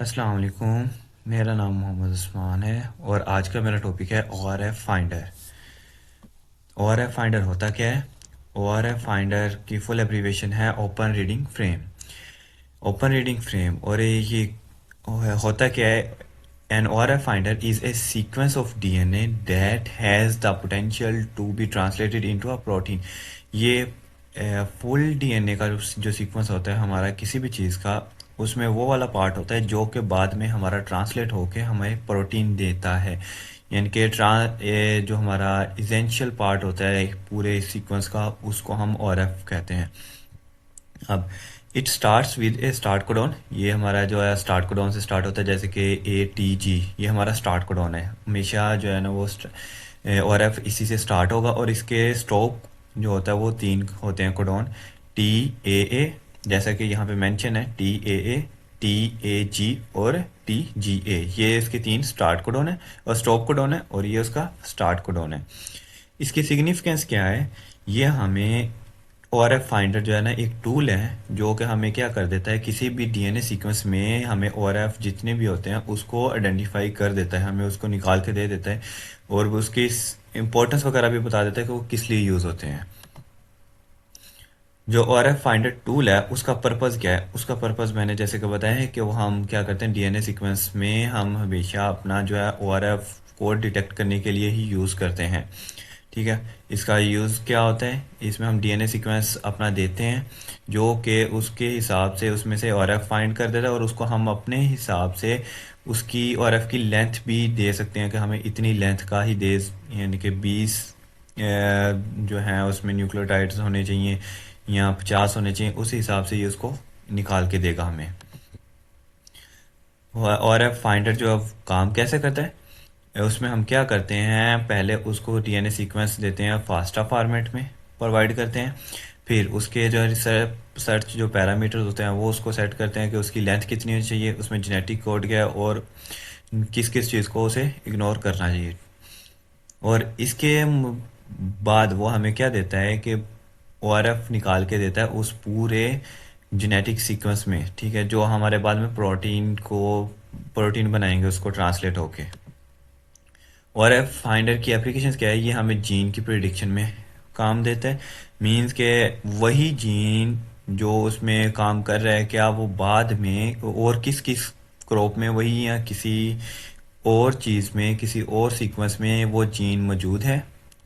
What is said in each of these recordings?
अस्सलाम वालेकुम। मेरा नाम मोहम्मद उस्मान है और आज का मेरा टॉपिक है O R F finder. O R F finder होता क्या है? ओ आर एफ फाइंडर की फुल एब्रीवेशन है open reading frame. Open reading frame और ये होता क्या है? An O R F finder is a sequence of DNA that has the potential to be translated into a protein. ये full DNA का जो सीक्वेंस होता है हमारा किसी भी चीज़ का, उसमें वो वाला पार्ट होता है जो कि बाद में हमारा ट्रांसलेट होके हमें प्रोटीन देता है। यानी कि जो हमारा इसेंशियल पार्ट होता है पूरे सीक्वेंस का, उसको हम ओ आर एफ कहते हैं। अब it starts with A start codon. ये हमारा जो है स्टार्ट कोडॉन से स्टार्ट होता है, जैसे कि ATG, ये हमारा स्टार्ट कोडॉन है। हमेशा जो है ना वो और एफ इसी से स्टार्ट होगा और इसके स्टॉप जो होता है वो तीन होते हैं कोडॉन। TAA, जैसा कि यहाँ पे मेंशन है, TAA, TAG और TGA, ये इसके तीन स्टार्ट कोडॉन है और स्टॉप कोडॉन है और ये उसका स्टार्ट कोडॉन है। इसकी सिग्निफिकेंस क्या है? ये हमें ORF फाइंडर जो है ना एक टूल है जो कि हमें क्या कर देता है, किसी भी डीएनए सीक्वेंस में हमें ORF जितने भी होते हैं उसको आइडेंटिफाई कर देता है, हमें उसको निकाल के दे देता है और वो उसकी इम्पोर्टेंस वगैरह भी बता देता है कि वो किस लिए यूज़ होते हैं। जो ORF फाइंडर टूल है उसका पर्पज़ क्या है? उसका पर्पज़ मैंने जैसे कि बताया है कि वो हम क्या करते हैं, डीएनए सीक्वेंस में हम हमेशा अपना जो है ORF कोड डिटेक्ट करने के लिए ही यूज़ करते हैं। ठीक है, इसका यूज़ क्या होता है? इसमें हम डीएनए सीक्वेंस अपना देते हैं जो कि उसके हिसाब से उसमें से ORF फाइंड कर देता है और उसको हम अपने हिसाब से उसकी ORF की लेंथ भी दे सकते हैं कि हमें इतनी लेंथ का ही दे, यानी कि 20 जो हैं उसमें न्यूक्लियोटाइड्स होने चाहिए या 50 होने चाहिए, उस हिसाब से ये उसको निकाल के देगा हमें। और एफ फाइंडर जो अब काम कैसे करता है, उसमें हम क्या करते हैं, पहले उसको डीएनए सीक्वेंस देते हैं, फास्टा फॉर्मेट में प्रोवाइड करते हैं। फिर उसके जो सर्च जो पैरामीटर्स होते हैं वो उसको सेट करते हैं कि उसकी लेंथ कितनी होनी चाहिए, उसमें जेनेटिक कोड क्या है और किस किस चीज़ को उसे इग्नोर करना चाहिए। और इसके बाद वो हमें क्या देता है कि ORF निकाल के देता है उस पूरे जेनेटिक सीक्वेंस में, ठीक है, जो हमारे बाद में प्रोटीन बनाएंगे उसको ट्रांसलेट होके। ORF फाइंडर की एप्लीकेशंस क्या है? ये हमें जीन की प्रिडिक्शन में काम देता है। मींस के वही जीन जो उसमें काम कर रहा है, क्या वो बाद में और किस किस क्रॉप में वही या किसी और चीज़ में किसी और सीक्वेंस में वो जीन मौजूद है।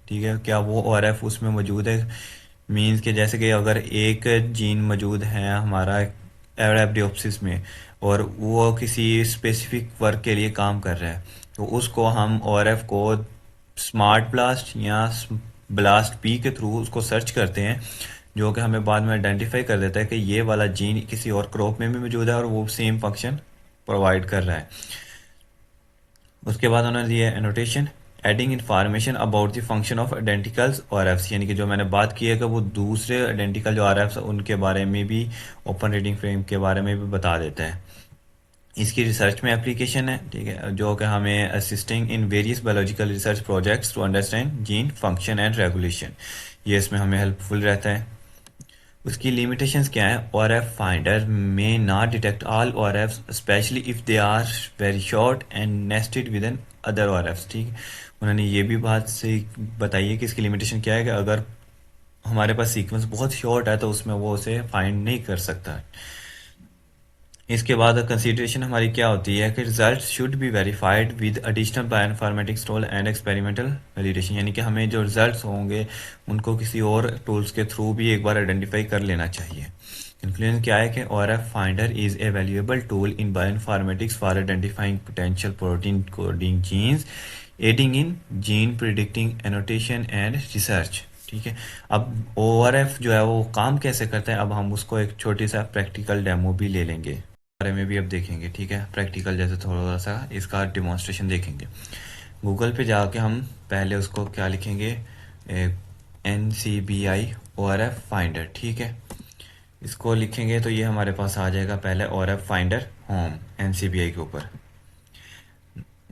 ठीक है, क्या वो ORF उसमें मौजूद है? मींस के जैसे कि अगर एक जीन मौजूद है हमारा एरेबिडोप्सिस में और वो किसी स्पेसिफिक वर्क के लिए काम कर रहा है, तो उसको हम ORF को स्मार्ट ब्लास्ट या ब्लास्ट पी के थ्रू उसको सर्च करते हैं, जो कि हमें बाद में आइडेंटिफाई कर देता है कि ये वाला जीन किसी और क्रॉप में भी मौजूद है और वो सेम फंक्शन प्रोवाइड कर रहा है। उसके बाद उन्होंने दिया annotation, adding information about the function of identicals और एफ्स, यानी कि जो मैंने बात की है कि वो दूसरे आइडेंटिकल जो आर एफ्स उनके बारे में भी, ओपन रीडिंग फ्रेम के बारे में भी बता देता है। इसकी रिसर्च में एप्लीकेशन है, ठीक है, जो कि हमें assisting in various biological research projects to understand gene function and regulation, ये इसमें हमें हेल्पफुल रहता है। उसकी लिमिटेशंस क्या है? ORF फाइंडर में not detect all ORFs specially if they are very short and nested with another ORFs। ठीक है, उन्होंने ये भी बात से बताई है कि इसकी लिमिटेशन क्या है कि अगर हमारे पास सीक्वेंस बहुत शॉर्ट है तो उसमें वो उसे फाइंड नहीं कर सकता। इसके बाद कंसीडरेशन हमारी क्या होती है कि result should be verified with additional bioinformatics tool and experimental validation, यानी कि हमें जो रिजल्ट्स होंगे उनको किसी और टूल्स के थ्रू भी एक बार आइडेंटिफाई कर लेना चाहिए। कंक्लूजन क्या है कि ORF finder is a valuable tool in bioinformatics for identifying potential protein coding genes, aiding in gene predicting annotation and research. ठीक है, अब ORF जो है वो काम कैसे करता है, अब हम उसको एक छोटी सा प्रैक्टिकल डेमो भी ले लेंगे, बारे में भी अब देखेंगे। ठीक है, प्रैक्टिकल जैसे थोड़ा सा इसका डिमॉन्स्ट्रेशन देखेंगे। गूगल पे जाके हम पहले उसको क्या लिखेंगे, NCBI ORF फाइंडर। ठीक है, इसको लिखेंगे तो ये हमारे पास आ जाएगा पहले ORF फाइंडर होम NCBI के ऊपर।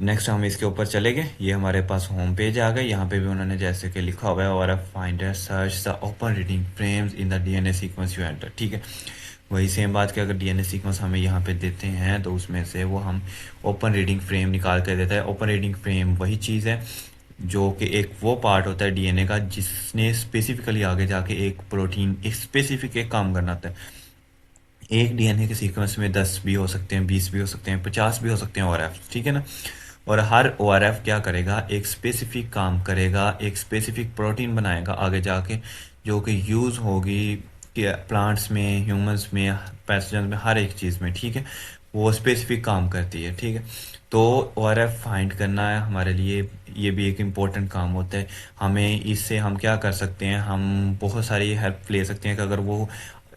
नेक्स्ट हम इसके ऊपर चले गए, ये हमारे पास होम पेज आ गए। यहाँ पे भी उन्होंने जैसे कि लिखा हुआ है ORF finder search the open reading frames in the DNA sequence you enter. ठीक है, वही सेम बात कि अगर डीएनए सीक्वेंस हमें यहाँ पे देते हैं तो उसमें से वो हम ओपन रीडिंग फ्रेम निकाल कर देता है। ओपन रीडिंग फ्रेम वही चीज़ है जो कि एक वो पार्ट होता है डीएनए का जिसने स्पेसिफिकली आगे जाके एक प्रोटीन एक स्पेसिफिक एक काम करना होता है। एक डीएनए के सीक्वेंस में 10 भी हो सकते हैं, 20 भी हो सकते हैं, 50 भी हो सकते हैं ओआरएफ, ठीक है ना। और हर ओआरएफ क्या करेगा, एक स्पेसिफिक काम करेगा, एक स्पेसिफिक प्रोटीन बनाएगा आगे जाके जो कि यूज़ होगी कि प्लांट्स में, ह्यूमंस में, पैथोजन में, हर एक चीज़ में, ठीक है। वो स्पेसिफिक काम करती है, ठीक है। तो ओआरएफ फाइंड करना है हमारे लिए, ये भी एक इम्पोर्टेंट काम होता है। हमें इससे हम क्या कर सकते हैं, हम बहुत सारी हेल्प ले सकते हैं कि अगर वो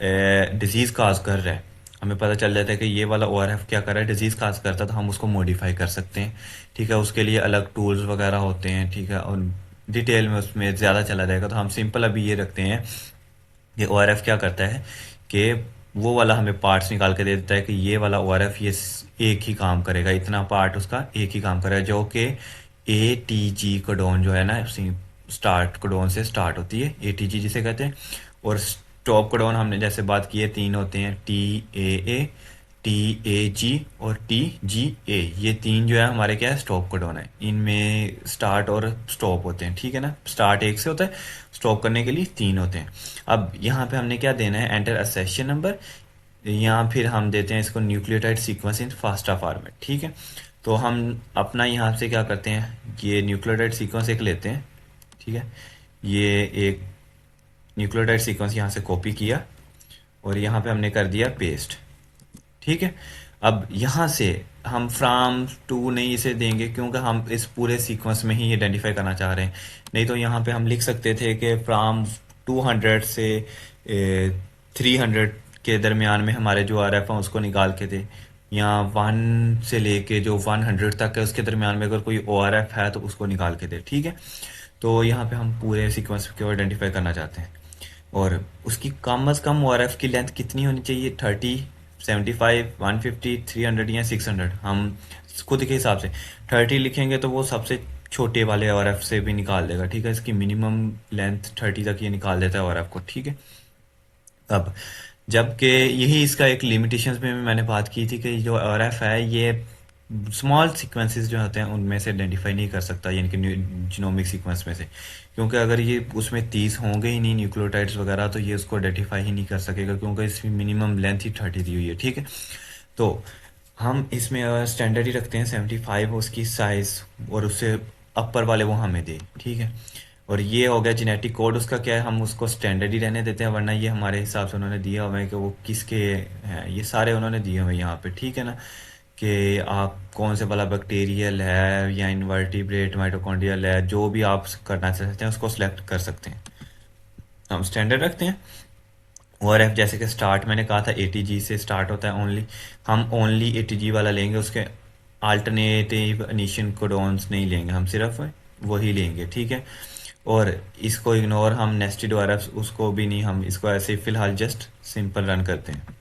डिजीज़ काज कर रहा है, हमें पता चल जाता है कि ये वाला ओआरएफ क्या कर रहा है, डिजीज़ काज करता है, तो हम उसको मॉडिफाई कर सकते हैं, ठीक है। उसके लिए अलग टूल्स वगैरह होते हैं, ठीक है। और डिटेल में उसमें ज़्यादा चला जाएगा, तो हम सिंपल अभी ये रखते हैं कि ओआरएफ क्या करता है कि वो वाला हमें पार्ट्स निकाल के दे देता है कि ये वाला ओआरएफ ये एक ही काम करेगा, इतना पार्ट उसका एक ही काम करेगा, जो कि एटीजी कोडोन जो है ना, स्टार्ट कोडोन से स्टार्ट होती है, एटीजी जिसे कहते हैं। और स्टॉप कोडोन हमने जैसे बात की है, तीन होते हैं, T A A, T A जी और टी जी ए। ये तीन जो है हमारे क्या है, स्टॉप कोडोन है। इनमें स्टार्ट और स्टॉप होते हैं, ठीक है ना। स्टार्ट एक से होता है, स्टॉप करने के लिए तीन होते हैं। अब यहाँ पे हमने क्या देना है, एंटर असेशन नंबर, यहाँ फिर हम देते हैं इसको nucleotide sequence in FASTA format, ठीक है। तो हम अपना यहाँ से क्या करते हैं, ये न्यूक्लियोटाइड सीक्वेंस एक लेते हैं, ठीक है। ये एक न्यूक्लियोटाइड सीक्वेंस यहाँ से कॉपी किया और यहाँ पे हमने कर दिया पेस्ट, ठीक है। अब यहाँ से हम फ्राम टू नहीं इसे देंगे क्योंकि हम इस पूरे सीक्वेंस में ही आइडेंटिफाई करना चाह रहे हैं। नहीं तो यहाँ पे हम लिख सकते थे कि फ्राम 200 से 300 के दरमियान में हमारे जो आर एफ हैं उसको निकाल के दे, या 1 से लेके जो 100 तक है उसके दरमियान में अगर कोई ओ आर एफ है तो उसको निकाल के दे, ठीक है। तो यहाँ पे हम पूरे सीक्वेंस को आइडेंटिफाई करना चाहते हैं। और उसकी कम अज़ कम ओआरएफ की लेंथ कितनी होनी चाहिए, 30, 75, 150, 300 या 600, हम खुद के हिसाब से 30 लिखेंगे तो वो सबसे छोटे वाले ओआरएफ से भी निकाल देगा, ठीक है। इसकी मिनिमम लेंथ 30 तक ये निकाल देता है ओआरएफ को, ठीक है। अब जबकि यही इसका एक लिमिटेशंस में मैंने बात की थी कि जो ओआरएफ है ये स्मॉल सीक्वेंसेस जो होते हैं उनमें से आइडेंटिफाई नहीं कर सकता, यानी कि जीनोमिक सीक्वेंस में से, क्योंकि अगर ये उसमें 30 होंगे ही नहीं न्यूक्लियोटाइड्स वगैरह तो ये उसको आइडेंटिफाई ही नहीं कर सकेगा, क्योंकि इसकी मिनिमम लेंथ ही 30 दी हुई है, ठीक है। तो हम इसमें स्टैंडर्ड ही रखते हैं 75 उसकी साइज़, और उससे अपर वाले वो हमें दे, ठीक है। और ये हो गया जेनेटिक कोड, उसका क्या है, हम उसको स्टैंडर्ड ही रहने देते हैं, वरना ये हमारे हिसाब से उन्होंने दिया हुआ है कि वो किसके हैं, ये सारे उन्होंने दिए हुए हैं यहाँ पे, ठीक है ना। कि आप कौन से वाला बैक्टीरियल है या इनवर्टिब्रेट माइटोकॉन्ड्रियल है, जो भी आप करना चाहते हैं उसको सिलेक्ट कर सकते हैं। हम स्टैंडर्ड रखते हैं। और एफ जैसे कि स्टार्ट मैंने कहा था एटीजी से स्टार्ट होता है ओनली, हम ओनली एटीजी वाला लेंगे, उसके अल्टरनेटिव इनिशियन कोडोन्स नहीं लेंगे, हम सिर्फ वही लेंगे, ठीक है। और इसको इग्नोर, हम नेस्टेड और उसको भी नहीं, हम इसको ऐसे ही फिलहाल जस्ट सिंपल रन करते हैं।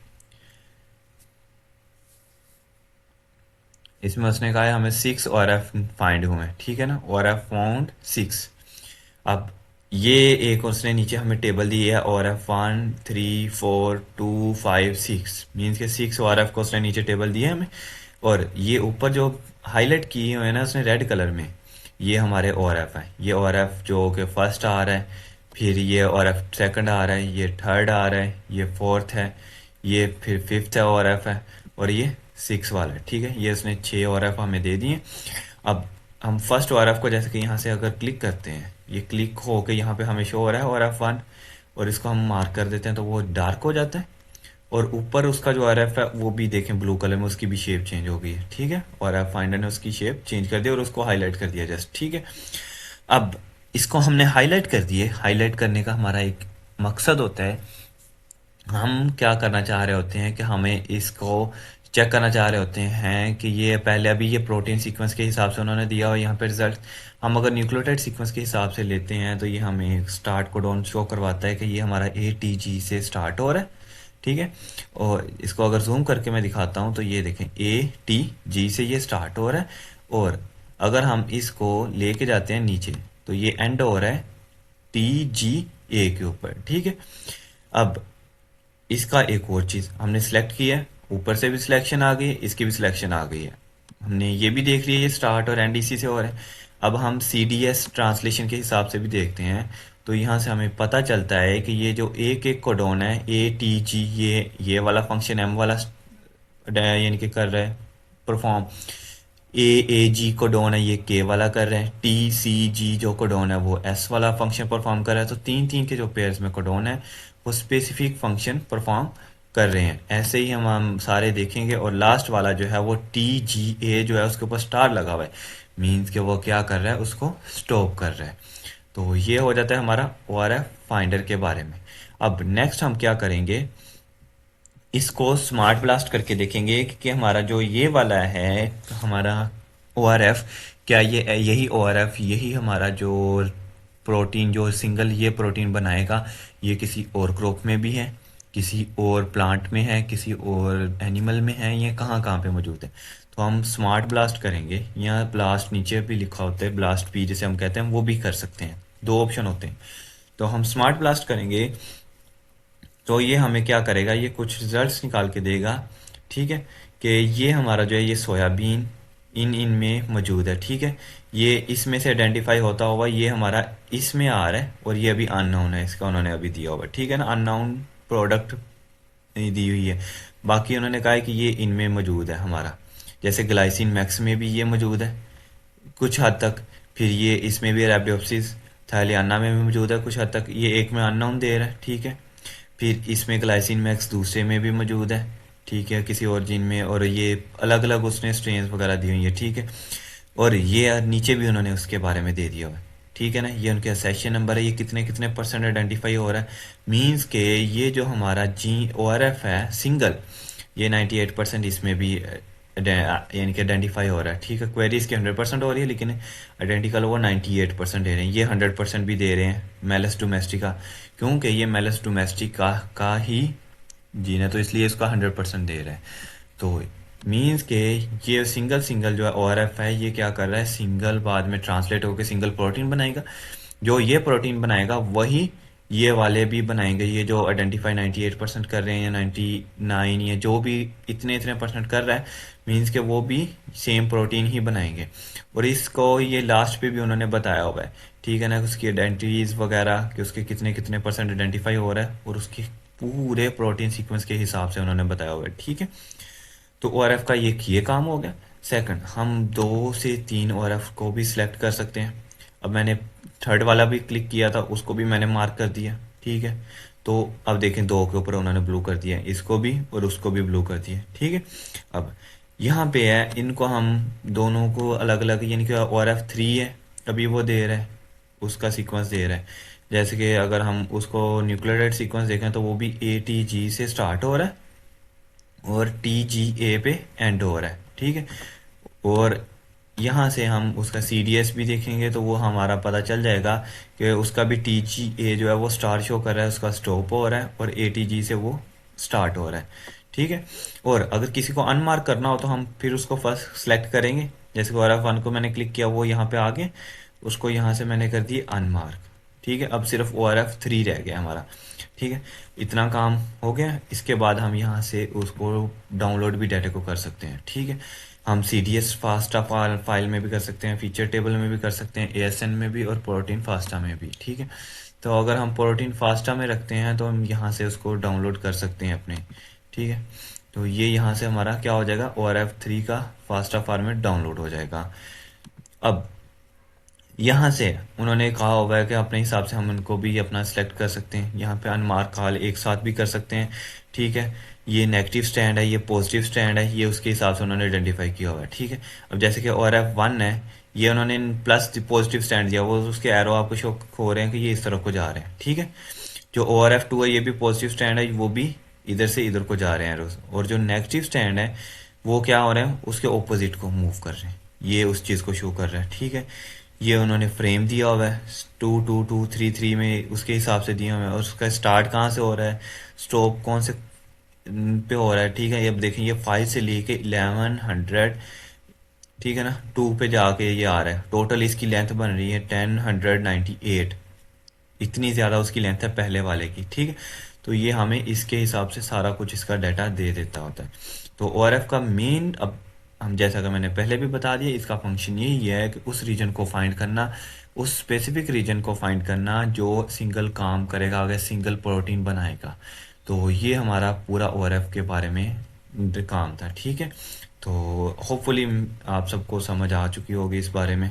इसमें उसने कहा है हमें 6 और एफ फाइंड हुए, ठीक है ना, और एफ फाउंड 6। अब ये एक उसने नीचे हमें टेबल दी है, और एफ 1, 3, 4, 2, 5, 6, मीन्स के 6 और एफ को उसने नीचे टेबल दी है हमें। और ये ऊपर जो हाईलाइट किए हुए हैं ना उसने रेड कलर में, ये हमारे और एफ है। ये और एफ जो कि फर्स्ट आ रहा है, फिर ये और एफ सेकंड आ रहा है, ये थर्ड आ रहा है, ये फोर्थ है, ये फिर फिफ्थ है और एफ है, और ये 6 वाला है, ठीक है। ये उसने 6 और एफ हमें दे दिए। अब हम फर्स्ट ओ आर एफ को जैसे कि यहाँ से अगर क्लिक करते हैं, ये क्लिक हो के यहाँ पे हमें शो हो रहा है ओ आर एफ 1, और इसको हम मार्क कर देते हैं तो वो डार्क हो जाता है। और ऊपर उसका जो आर एफ है वो भी देखें ब्लू कलर में, उसकी भी शेप चेंज हो गई है, ठीक है। और एफ फाइंडर ने उसकी शेप चेंज कर दी और उसको हाईलाइट कर दिया जस्ट, ठीक है। अब इसको हमने हाईलाइट कर दिए, हाईलाइट करने का हमारा एक मकसद होता है, हम क्या करना चाह रहे होते हैं कि हमें इसको चेक करना चाह रहे होते हैं कि ये पहले अभी ये प्रोटीन सीक्वेंस के हिसाब से उन्होंने दिया और यहाँ पे रिजल्ट, हम अगर न्यूक्लियोटाइड सीक्वेंस के हिसाब से लेते हैं तो ये हमें स्टार्ट कोडॉन शो करवाता है कि ये हमारा ATG से स्टार्ट हो रहा है, ठीक है। और इसको अगर जूम करके मैं दिखाता हूँ तो ये देखें ATG से ये स्टार्ट हो रहा है, और अगर हम इसको लेके जाते हैं नीचे तो ये एंड हो रहा है TGA के ऊपर, ठीक है। अब इसका एक और चीज़ हमने सेलेक्ट किया है, ऊपर से भी सिलेक्शन आ गई है, इसकी भी सिलेक्शन आ गई है। हमने ये भी देख लिया ये स्टार्ट और एंड इसी से हो रहा है। अब हम सी डी एस ट्रांसलेशन के हिसाब से भी देखते हैं, तो यहाँ से हमें पता चलता है कि ये जो एक एक कोडॉन है, ए टी जी, ये वाला फंक्शन एम वाला यानी कि कर रहा है परफॉर्म। ए जी कोडॉन है, ये के वाला कर रहे हैं। टी सी जी जो कोडॉन है वो एस वाला फंक्शन परफॉर्म कर रहा है। तो तीन तीन के जो पेयर्स में कोडॉन है वो स्पेसिफिक फंक्शन परफॉर्म कर रहे हैं। ऐसे ही हम सारे देखेंगे। और लास्ट वाला जो है वो टी जी ए जो है उसके ऊपर स्टार लगा हुआ है, मीन्स कि वो क्या कर रहा है, उसको स्टॉप कर रहा है। तो ये हो जाता है हमारा ओ आर एफ फाइंडर के बारे में। अब नेक्स्ट हम क्या करेंगे, इसको स्मार्ट ब्लास्ट करके देखेंगे कि हमारा जो ये वाला है हमारा ओ आर एफ, क्या ये यही ओ आर एफ यही हमारा जो प्रोटीन जो सिंगल ये प्रोटीन बनाएगा, ये किसी और क्रॉप में भी है, किसी और प्लांट में है, किसी और एनिमल में है, ये कहाँ कहाँ पे मौजूद है। तो हम स्मार्ट ब्लास्ट करेंगे। यहाँ ब्लास्ट नीचे भी लिखा होता है, ब्लास्ट पी जिसे हम कहते हैं, वो भी कर सकते हैं। दो ऑप्शन होते हैं। तो हम स्मार्ट ब्लास्ट करेंगे तो ये हमें क्या करेगा, ये कुछ रिजल्ट्स निकाल के देगा। ठीक है, कि ये हमारा जो है ये सोयाबीन इन इन में मौजूद है। ठीक है, ये इसमें से आइडेंटिफाई होता होगा, ये हमारा इसमें आ रहा है और ये अभी अननोन है, इसका उन्होंने अभी दिया होगा। ठीक है ना, अननोन प्रोडक्ट दी हुई है। बाकी उन्होंने कहा है कि ये इनमें मौजूद है हमारा, जैसे ग्लाइसिन मैक्स में भी ये मौजूद है कुछ हद तक। फिर ये इसमें भी रैप्डोप्सिस थाइलियाना में भी मौजूद है कुछ हद तक, ये एक में अननोन दे रहा है। ठीक है, फिर इसमें ग्लाइसिन मैक्स दूसरे में भी मौजूद है। ठीक है, किसी और जीन में, और ये अलग अलग उसने स्ट्रेन वगैरह दी हुई है। ठीक है, और ये नीचे भी उन्होंने उसके बारे में दे दिया हुआ है। ठीक है ना, ये उनके सेशन नंबर है, ये कितने कितने परसेंट आइडेंटिफाई हो रहा है। मीन्स के ये जो हमारा जी ओ आर एफ है सिंगल, ये 98% इसमें भी यानी कि आइडेंटिफाई हो रहा है। ठीक है, क्वेरी इसकी 100% हो रही है, लेकिन आइडेंटिकल वो 98% दे रहे हैं। ये 100% भी दे रहे हैं मेलस डोमेस्टिका, क्योंकि ये मेलस डोमेस्टिका का ही जीन है, तो इसलिए इसका 100% दे रहा है। तो मीन्स के ये सिंगल सिंगल जो है ओ आर एफ है, ये क्या कर रहा है, सिंगल बाद में ट्रांसलेट होकर सिंगल प्रोटीन बनाएगा। जो ये प्रोटीन बनाएगा वही ये वाले भी बनाएंगे। ये जो आइडेंटिफाई 98% कर रहे हैं या 99 या जो भी इतने इतने परसेंट कर रहा है, मीन्स के वो भी सेम प्रोटीन ही बनाएंगे। और इसको ये लास्ट पे भी उन्होंने बताया हुआ है। ठीक है ना, उसकी आइडेंटिटीज वगैरह कि उसके कितने कितने परसेंट आइडेंटिफाई हो रहा है, और उसके पूरे प्रोटीन सीक्वेंस के हिसाब से उन्होंने बताया हुआ है। ठीक है, तो ओ आर एफ का ये काम हो गया। सेकंड, हम 2 से 3 ओ आर एफ को भी सिलेक्ट कर सकते हैं। अब मैंने थर्ड वाला भी क्लिक किया था, उसको भी मैंने मार्क कर दिया। ठीक है, तो अब देखें दो के ऊपर उन्होंने ब्लू कर दिया, इसको भी और उसको भी ब्लू कर दिया। ठीक है, अब यहाँ पे है, इनको हम दोनों को अलग अलग, यानी कि ओ आर एफ 3 है, अभी वो दे रहा है, उसका सीक्वेंस दे रहा है। जैसे कि अगर हम उसको न्यूक्लियोटाइड सीक्वेंस देखें तो वो भी ए टी जी से स्टार्ट हो रहा है और टी जी ए पे एंड हो रहा है। ठीक है, और यहाँ से हम उसका सी डी एस भी देखेंगे तो वो हमारा पता चल जाएगा कि उसका भी टी जी ए जो है वो स्टार शो कर रहा है, उसका स्टॉप हो रहा है, और ए टी जी से वो स्टार्ट हो रहा है। ठीक है, और अगर किसी को अनमार्क करना हो तो हम फिर उसको फर्स्ट सेलेक्ट करेंगे। जैसे कि आर वन को मैंने क्लिक किया, वो यहाँ पे आ गए, उसको यहाँ से मैंने कर दिया अनमार्क। ठीक है, अब सिर्फ ओ आर एफ 3 रह गया हमारा। ठीक है, इतना काम हो गया। इसके बाद हम यहाँ से उसको डाउनलोड भी डाटा को कर सकते हैं। ठीक है, हम C D S FASTA file में भी कर सकते हैं, फीचर टेबल में भी कर सकते हैं, ए एस एन में भी और प्रोटीन फास्टा में भी। ठीक है, तो अगर हम प्रोटीन फास्टा में रखते हैं तो हम यहाँ से उसको डाउनलोड कर सकते हैं अपने। ठीक है, तो ये यहाँ से हमारा क्या हो जाएगा, ओ आर एफ 3 का फास्टा फॉर्मेट डाउनलोड हो जाएगा। अब यहाँ से उन्होंने कहा होगा कि अपने हिसाब से हम उनको भी अपना सिलेक्ट कर सकते हैं। यहाँ पे अनमार्क कॉल एक साथ भी कर सकते हैं। ठीक है, ये नेगेटिव स्टैंड है, ये पॉजिटिव स्टैंड है, ये उसके हिसाब से उन्होंने आइडेंटिफाई किया हुआ है। ठीक है, अब जैसे कि ओ एफ 1 है, ये उन्होंने प्लस पॉजिटिव स्टैंड दिया, वो उसके एरो आपको शो हो रहे हैं कि ये इस तरफ को जा रहे हैं। ठीक है, जो ओ एफ 2 है, ये भी पॉजिटिव स्टैंड है, वो भी इधर से इधर को जा रहे हैं एरोस। और जो नेगेटिव स्टैंड है वो क्या हो रहे हैं, उसके ऑपोजिट को मूव कर रहे हैं, ये उस चीज़ को शो कर रहा है। ठीक है, ये उन्होंने फ्रेम दिया हुआ है 2 2 2 3 3 में, उसके हिसाब से दिया हुआ है, और उसका स्टार्ट कहाँ से हो रहा है, स्टॉप कौन से पे हो रहा है। ठीक है, ये अब देखें, ये 5 से लेके 1100, ठीक है ना, 2 पे जाके ये आ रहा है। टोटल इसकी लेंथ बन रही है 1098, इतनी ज़्यादा उसकी लेंथ है पहले वाले की। ठीक है, तो ये हमें इसके हिसाब से सारा कुछ इसका डाटा दे देता होता है। तो ORF का मेन, अब हम जैसा कि मैंने पहले भी बता दिया, इसका फंक्शन यही है कि उस रीजन को फाइंड करना, उस स्पेसिफिक रीजन को फाइंड करना जो सिंगल काम करेगा, अगर सिंगल प्रोटीन बनाएगा। तो ये हमारा पूरा ORF के बारे में काम था, ठीक है। तो होपफुली आप सबको समझ आ चुकी होगी इस बारे में।